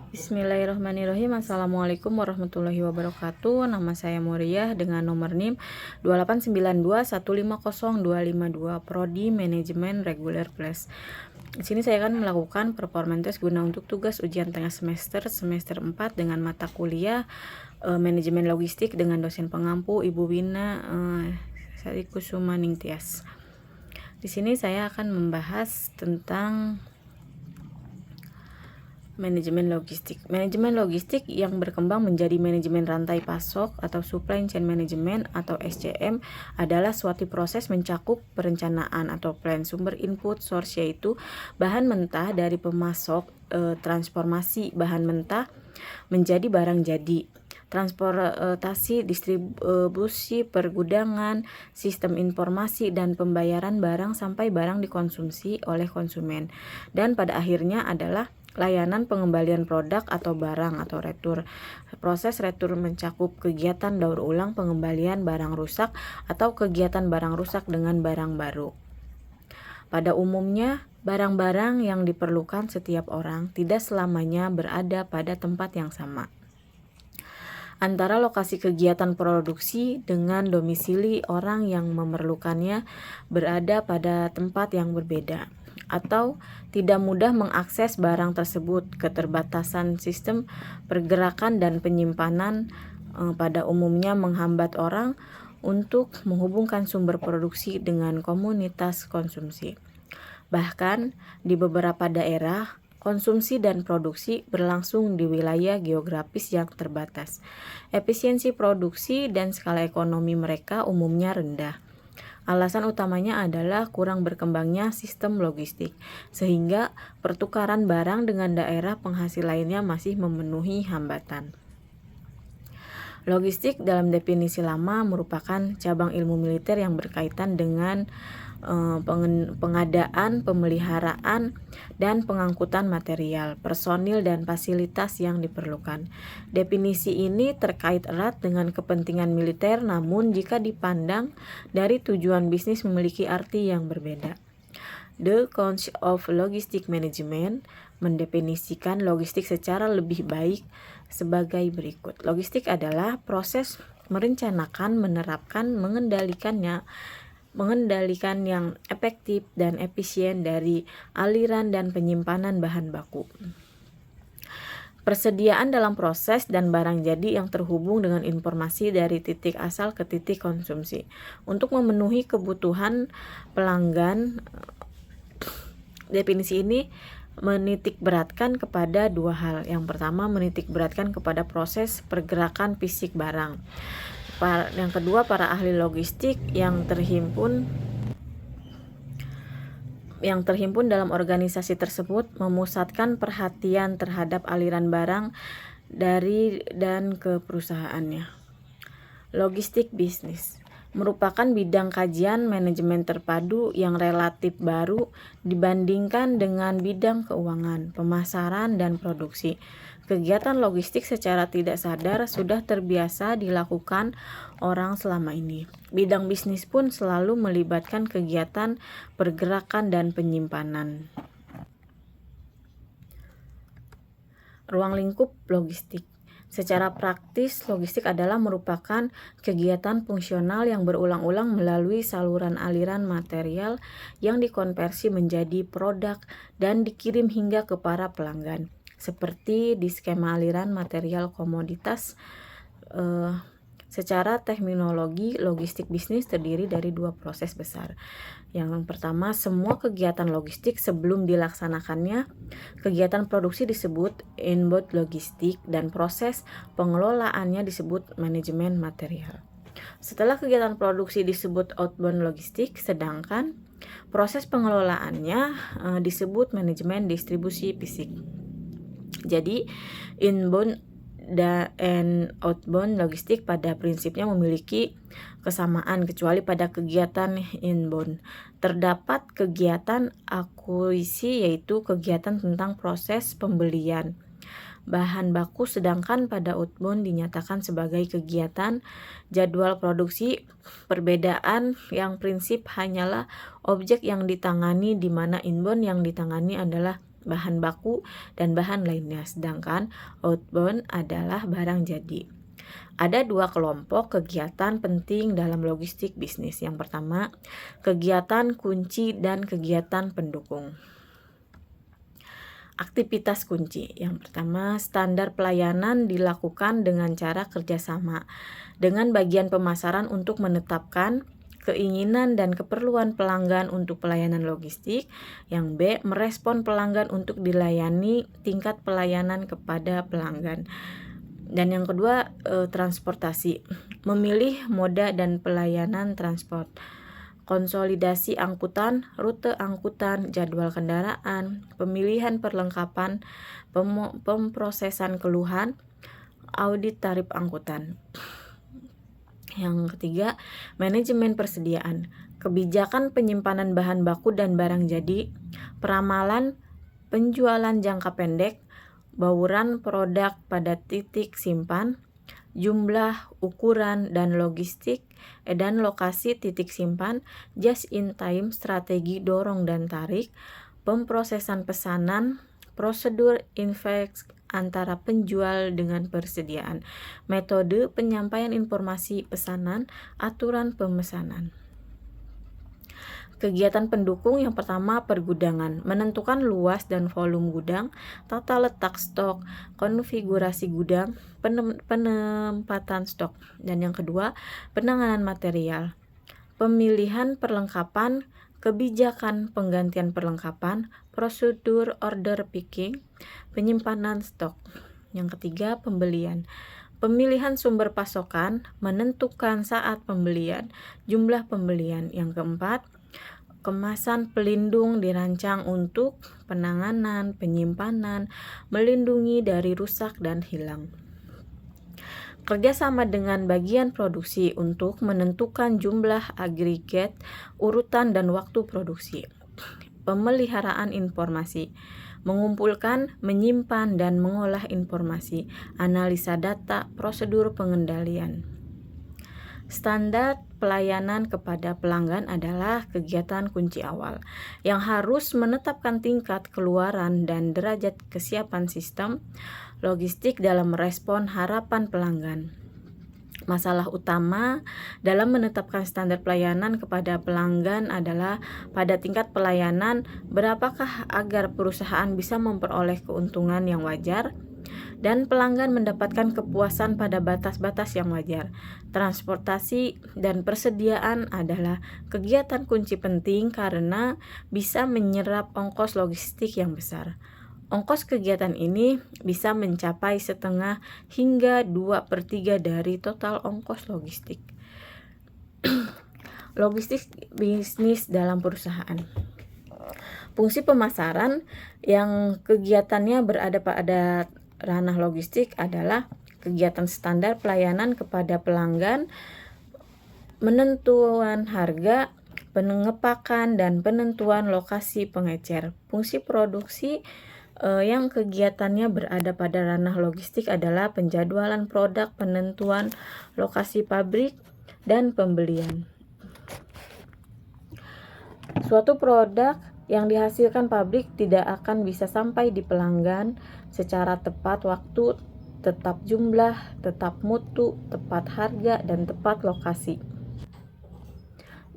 Bismillahirrahmanirrahim. Assalamualaikum warahmatullahi wabarakatuh. Nama saya Muriah dengan nomor NIM 2892150252, Prodi Manajemen Reguler Plus. Di sini saya akan melakukan performance test guna untuk tugas ujian tengah semester 4 dengan mata kuliah Manajemen Logistik dengan dosen pengampu Ibu Wina Sari Kusuma Ningtyas. Di sini saya akan membahas tentang manajemen logistik. Manajemen logistik yang berkembang menjadi manajemen rantai pasok atau supply chain management atau SCM adalah suatu proses mencakup perencanaan atau plan sumber input source, yaitu bahan mentah dari pemasok, transformasi bahan mentah menjadi barang jadi, transportasi, distribusi, pergudangan, sistem informasi, dan pembayaran barang sampai barang dikonsumsi oleh konsumen. Dan pada akhirnya adalah layanan pengembalian produk atau barang atau retur. Proses retur mencakup kegiatan daur ulang pengembalian barang rusak atau kegiatan barang rusak dengan barang baru. Pada umumnya, barang-barang yang diperlukan setiap orang tidak selamanya berada pada tempat yang sama. Antara lokasi kegiatan produksi dengan domisili orang yang memerlukannya berada pada tempat yang berbeda, atau tidak mudah mengakses barang tersebut. Keterbatasan sistem pergerakan dan penyimpanan pada umumnya menghambat orang untuk menghubungkan sumber produksi dengan komunitas konsumsi. Bahkan di beberapa daerah, konsumsi dan produksi berlangsung di wilayah geografis yang terbatas. Efisiensi produksi dan skala ekonomi mereka umumnya rendah. Alasan utamanya adalah kurang berkembangnya sistem logistik, sehingga pertukaran barang dengan daerah penghasil lainnya masih memenuhi hambatan. Logistik dalam definisi lama merupakan cabang ilmu militer yang berkaitan dengan pengadaan, pemeliharaan, dan pengangkutan material, personil, dan fasilitas yang diperlukan. Definisi ini terkait erat dengan kepentingan militer, namun jika dipandang dari tujuan bisnis memiliki arti yang berbeda. The Council of Logistic Management mendefinisikan logistik secara lebih baik sebagai berikut. Logistik adalah proses merencanakan, menerapkan, mengendalikan yang efektif dan efisien dari aliran dan penyimpanan bahan baku, persediaan dalam proses, dan barang jadi yang terhubung dengan informasi dari titik asal ke titik konsumsi. Untuk memenuhi kebutuhan pelanggan, definisi ini menitikberatkan kepada dua hal. Yang pertama, menitikberatkan kepada proses pergerakan fisik barang. Yang kedua, para ahli logistik yang terhimpun dalam organisasi tersebut memusatkan perhatian terhadap aliran barang dari dan ke perusahaannya. Logistik bisnis merupakan bidang kajian manajemen terpadu yang relatif baru dibandingkan dengan bidang keuangan, pemasaran, dan produksi. Kegiatan logistik secara tidak sadar sudah terbiasa dilakukan orang selama ini. Bidang bisnis pun selalu melibatkan kegiatan pergerakan dan penyimpanan. Ruang lingkup logistik. Secara praktis, logistik adalah merupakan kegiatan fungsional yang berulang-ulang melalui saluran aliran material yang dikonversi menjadi produk dan dikirim hingga ke para pelanggan. Seperti di skema aliran material komoditas. Secara terminologi, logistik bisnis terdiri dari dua proses besar. Yang pertama, semua kegiatan logistik sebelum dilaksanakannya, kegiatan produksi disebut inbound logistik dan proses pengelolaannya disebut manajemen material. Setelah kegiatan produksi disebut outbound logistik, sedangkan proses pengelolaannya disebut manajemen distribusi fisik. Jadi inbound dan outbound logistik pada prinsipnya memiliki kesamaan, kecuali pada kegiatan inbound terdapat kegiatan akuisisi, yaitu kegiatan tentang proses pembelian bahan baku, sedangkan pada outbound dinyatakan sebagai kegiatan jadwal produksi. Perbedaan yang prinsip hanyalah objek yang ditangani, di mana inbound yang ditangani adalah bahan baku, dan bahan lainnya. Sedangkan outbound adalah barang jadi. Ada dua kelompok kegiatan penting dalam logistik bisnis. Yang pertama, kegiatan kunci dan kegiatan pendukung. Aktivitas kunci. Yang pertama, standar pelayanan dilakukan dengan cara kerjasama dengan bagian pemasaran untuk menetapkan keinginan dan keperluan pelanggan untuk pelayanan logistik. Yang B, merespon pelanggan untuk dilayani tingkat pelayanan kepada pelanggan. Dan yang kedua, transportasi. Memilih moda dan pelayanan transport. Konsolidasi angkutan, rute angkutan, jadwal kendaraan, pemilihan perlengkapan, pemrosesan keluhan, audit tarif angkutan. Yang ketiga, manajemen persediaan, kebijakan penyimpanan bahan baku dan barang jadi, peramalan penjualan jangka pendek, bauran produk pada titik simpan, jumlah, ukuran, dan logistik dan lokasi titik simpan, just in time, strategi dorong dan tarik, pemrosesan pesanan, prosedur invoice antara penjual dengan persediaan, metode penyampaian informasi pesanan, aturan pemesanan. Kegiatan pendukung yang pertama, pergudangan, menentukan luas dan volume gudang, tata letak stok, konfigurasi gudang, penempatan stok. Dan yang kedua, penanganan material, pemilihan perlengkapan, kebijakan penggantian perlengkapan, prosedur order picking, penyimpanan stok. Yang ketiga, pembelian, pemilihan sumber pasokan, menentukan saat pembelian, jumlah pembelian. Yang keempat, kemasan pelindung dirancang untuk penanganan, penyimpanan, melindungi dari rusak dan hilang. Kerjasama dengan bagian produksi untuk menentukan jumlah agregat, urutan, dan waktu produksi. Pemeliharaan informasi, mengumpulkan, menyimpan, dan mengolah informasi, analisa data, prosedur pengendalian. Standar pelayanan kepada pelanggan adalah kegiatan kunci awal yang harus menetapkan tingkat keluaran dan derajat kesiapan sistem logistik dalam merespon harapan pelanggan. Masalah utama dalam menetapkan standar pelayanan kepada pelanggan adalah pada tingkat pelayanan berapakah agar perusahaan bisa memperoleh keuntungan yang wajar dan pelanggan mendapatkan kepuasan pada batas-batas yang wajar. Transportasi dan persediaan adalah kegiatan kunci penting karena bisa menyerap ongkos logistik yang besar. Ongkos kegiatan ini bisa mencapai setengah hingga 2/3 dari total ongkos logistik. Logistik bisnis dalam perusahaan. Fungsi pemasaran yang kegiatannya berada pada ranah logistik adalah kegiatan standar pelayanan kepada pelanggan, penentuan harga, pengepakan, dan penentuan lokasi pengecer. Fungsi produksi yang kegiatannya berada pada ranah logistik adalah penjadwalan produk, penentuan lokasi pabrik, dan pembelian. Suatu produk yang dihasilkan pabrik tidak akan bisa sampai di pelanggan secara tepat waktu, tetap jumlah, tetap mutu, tepat harga, dan tepat lokasi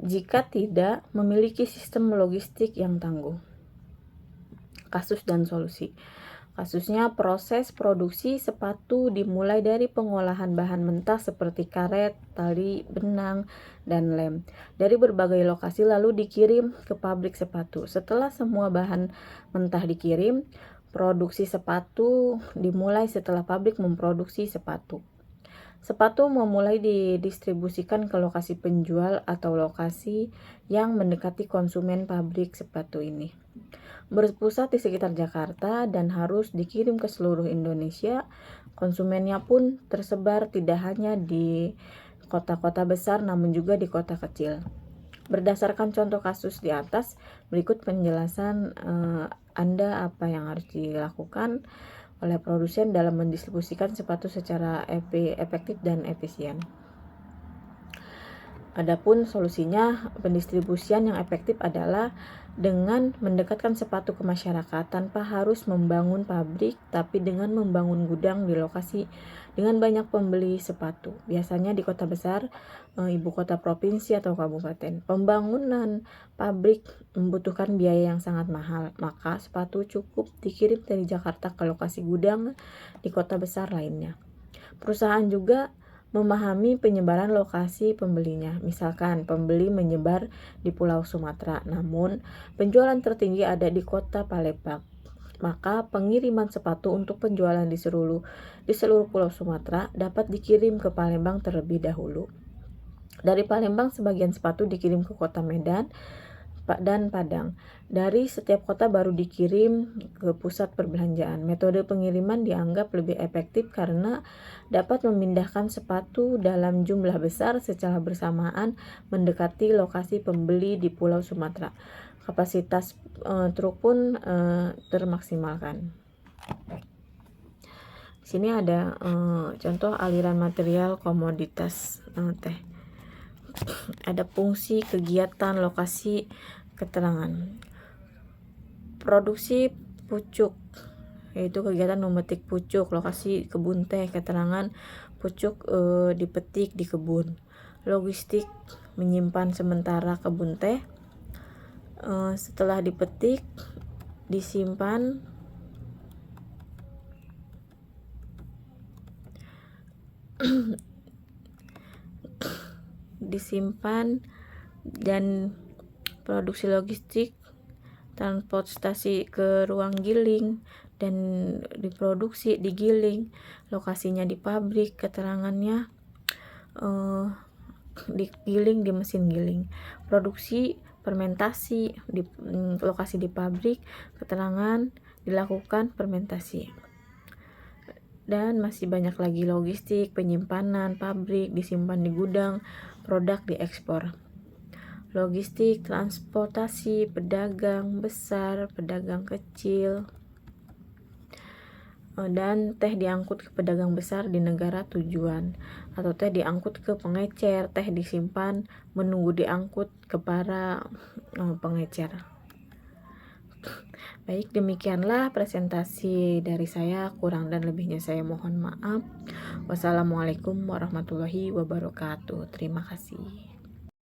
jika tidak memiliki sistem logistik yang tangguh. Kasus dan solusi. Kasusnya, proses produksi sepatu dimulai dari pengolahan bahan mentah seperti karet, tali, benang, dan lem dari berbagai lokasi lalu dikirim ke pabrik sepatu. Setelah semua bahan mentah dikirim, produksi sepatu dimulai setelah pabrik memproduksi sepatu. Sepatu memulai didistribusikan ke lokasi penjual atau lokasi yang mendekati konsumen pabrik sepatu ini. Berpusat di sekitar Jakarta dan harus dikirim ke seluruh Indonesia. Konsumennya pun tersebar tidak hanya di kota-kota besar namun juga di kota kecil. Berdasarkan contoh kasus di atas, berikut penjelasan Anda apa yang harus dilakukan oleh produsen dalam mendistribusikan sepatu secara efektif dan efisien. Adapun solusinya, pendistribusian yang efektif adalah dengan mendekatkan sepatu ke masyarakat tanpa harus membangun pabrik, tapi dengan membangun gudang di lokasi dengan banyak pembeli sepatu. Biasanya di kota besar, ibu kota provinsi atau kabupaten, pembangunan pabrik membutuhkan biaya yang sangat mahal, maka sepatu cukup dikirim dari Jakarta ke lokasi gudang di kota besar lainnya. Perusahaan juga memahami penyebaran lokasi pembelinya. Misalkan pembeli menyebar di Pulau Sumatera, namun penjualan tertinggi ada di kota Palembang. Maka pengiriman sepatu untuk penjualan di seluruh Pulau Sumatera dapat dikirim ke Palembang terlebih dahulu. Dari Palembang sebagian sepatu dikirim ke kota Medan dan Padang. Dari setiap kota baru dikirim ke pusat perbelanjaan. Metode pengiriman dianggap lebih efektif karena dapat memindahkan sepatu dalam jumlah besar secara bersamaan mendekati lokasi pembeli di Pulau Sumatera. Kapasitas truk pun termaksimalkan. Di sini ada contoh aliran material komoditas teh. Ada fungsi, kegiatan, lokasi, keterangan. Produksi pucuk, yaitu kegiatan memetik pucuk, lokasi kebun teh, keterangan pucuk dipetik di kebun. Logistik, menyimpan sementara kebun teh, setelah dipetik disimpan dan produksi logistik, transportasi ke ruang giling dan diproduksi, digiling, lokasinya di pabrik, keterangannya digiling di mesin giling. Produksi fermentasi di lokasi di pabrik, keterangan dilakukan fermentasi. Dan masih banyak lagi logistik, penyimpanan, pabrik, disimpan di gudang, produk diekspor. Logistik, transportasi, pedagang besar, pedagang kecil, dan teh diangkut ke pedagang besar di negara tujuan, atau teh diangkut ke pengecer, teh disimpan menunggu diangkut ke para pengecer. Baik, demikianlah presentasi dari saya, kurang dan lebihnya saya mohon maaf. Wassalamualaikum warahmatullahi wabarakatuh. Terima kasih.